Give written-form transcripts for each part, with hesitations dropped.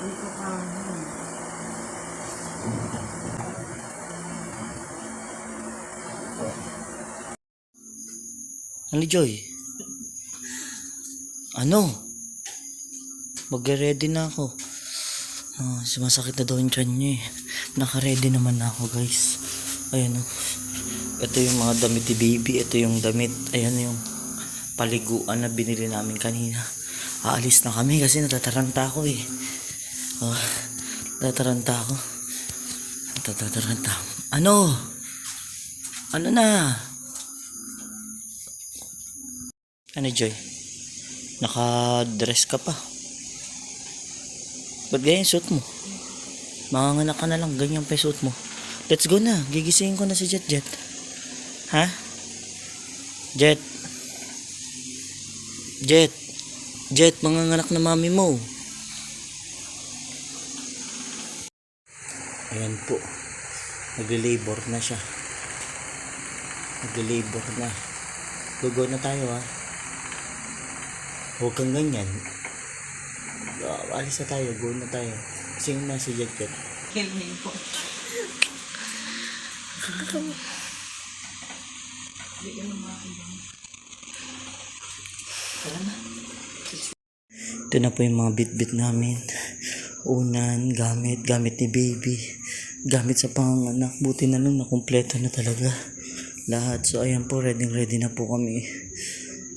Dito ka. Ano, Joy? Ano? Magre-ready na ako. Sumasakit na daw yung tiyan niya eh. Naka-ready naman na ako, guys. Ayan o. Ito yung mga damit ni baby. Ito yung damit. Ayan yung paliguan na binili namin kanina. Aalis na kami kasi natataranta ako eh. Natataranta ako. Natataranta ako. Ano? Ano na? Ano, Joy? Naka-dress ka pa. Ba't ganyan suit mo? Manganganak ka na lang, ganyan pa suit mo. Let's go na, gigisingin ko na si Jet Jet. Ha? Jet. Jet. Jet, manganganak na mami mo. Ayan po. Nag-labor na siya. Nag-labor na. Go na tayo ha. Huwag kang ganyan. Alis na tayo, go na tayo. Kasi yung nasa Jet Jet. Killing po. Ito na po yung mga bit-bit namin. Unan, gamit ni baby. Gamit sa panganak. Buti na lang na kumpleto na talaga. Lahat. So ayan po, ready na po kami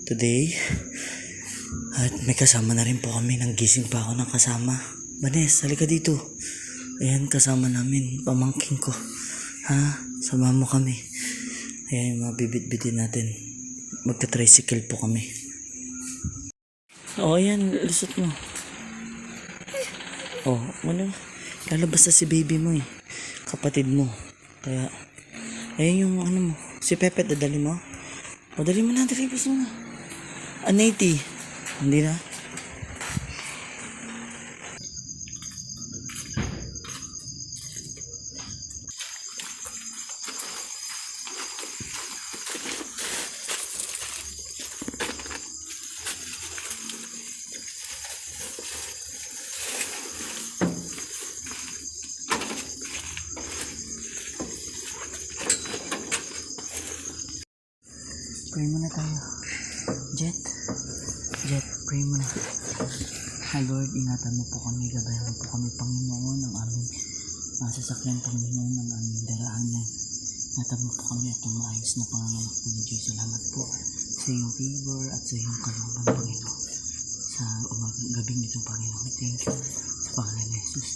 today. At may kasama na rin po kami. Nanggising pa ako ng kasama. Vanessa, halika dito. Ayan, kasama namin. Pamangking ko. Ha? Sama mo kami. Ayan yung mga bibit-bitin natin. Magta-tricycle po kami. Ayan. Lusot mo. Ano? Lalabas na si baby mo eh. Kapatid mo. Kaya, ayan yung ano mo. Si Pepe, dadali mo. Dali mo na. Dali mo na. Anati. Hindi na. Pray muna tayo. Jet, pray muna. Lord, ingatan mo po kami, gabayan mo po kami, Panginoon, ng aming masasakyan, Panginoon, ng aming daraanan. Ingatan mo po kami at maayos na panganganak po ni Diyos. Salamat po sa iyong favor at sa iyong kalooban, Panginoon. Sa gabing ito, Panginoon. Thank you sa pangalan ni Jesus.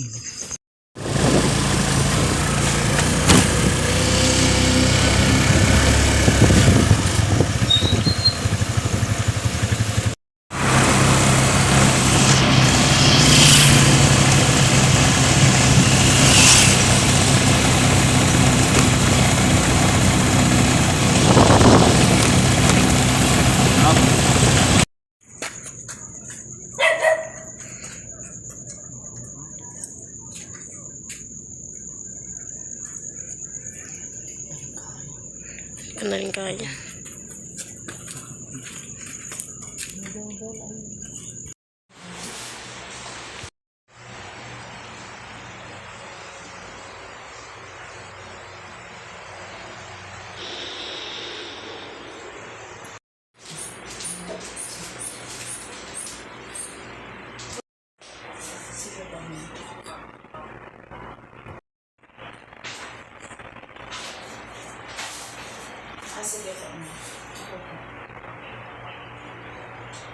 Amen. Ko na rin kaya. Sige po.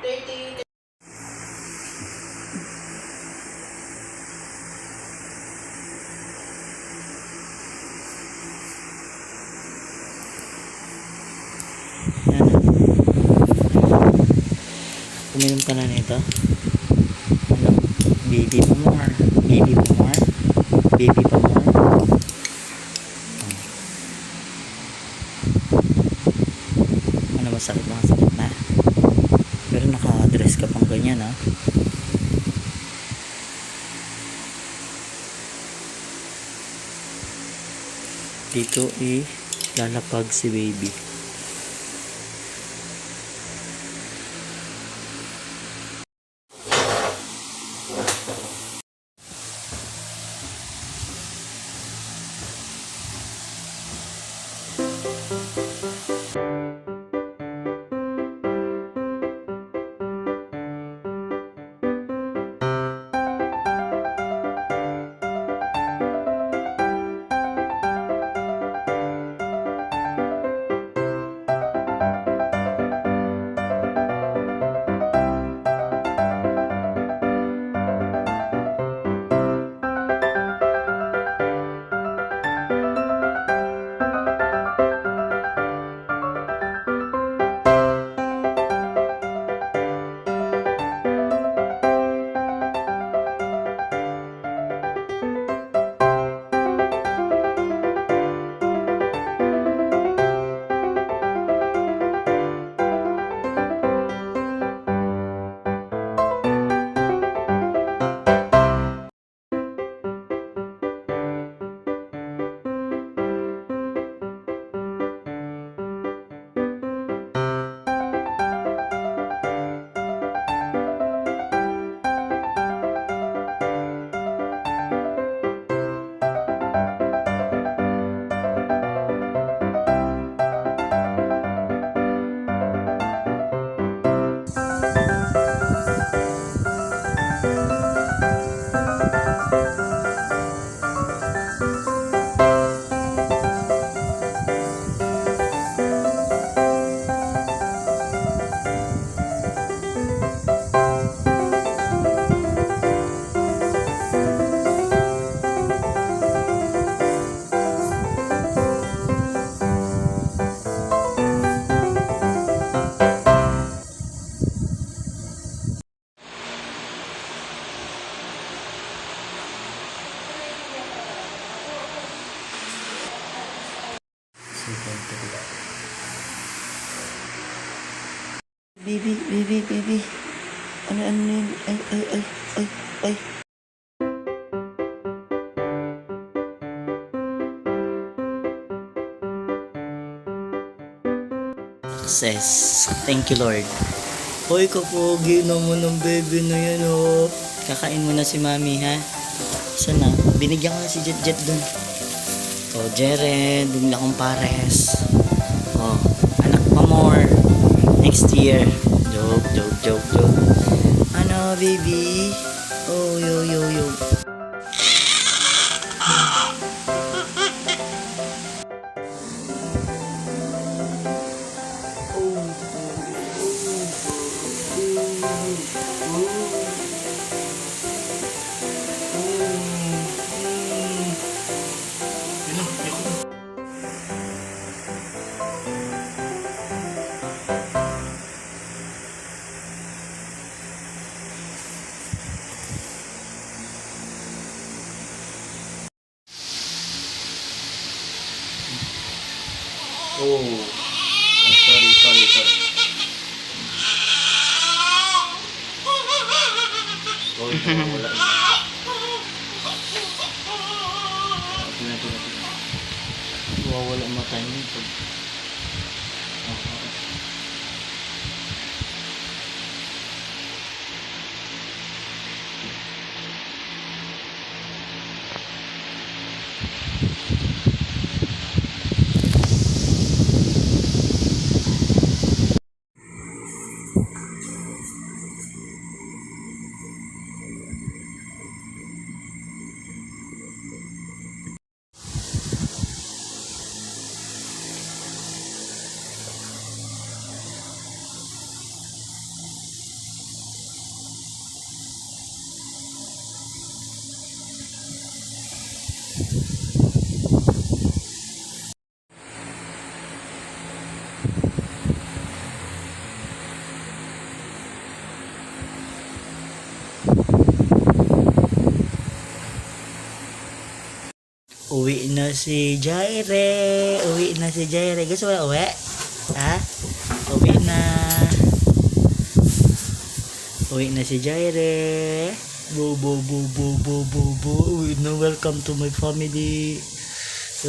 30. Uminom ka na nito. Ano? Baby pa more. Baby pa more. Baby pa more. Ano, masakit na. Pero naka-dress ka pang ganyan ha. Dito lalapag si baby. Baby. Ano yun? Ay. Says, thank you Lord. Hoy, kapogi naman ng baby na yan, oh. Kakain mo na si mami, ha? Saan na? Binigyan ko na si Jet dun. Oh, Jeren, bumili akong pares. Oh, anak pa more. Next year. Joke. Ano, baby? Oh, yo. Oh, sorry. Wala. Wala mata niyo. Uwi na si Jaire. Gusto mo na uwi? Ha? Uwi na si Jaire. Bo. Uwi na. Welcome to my family. Do.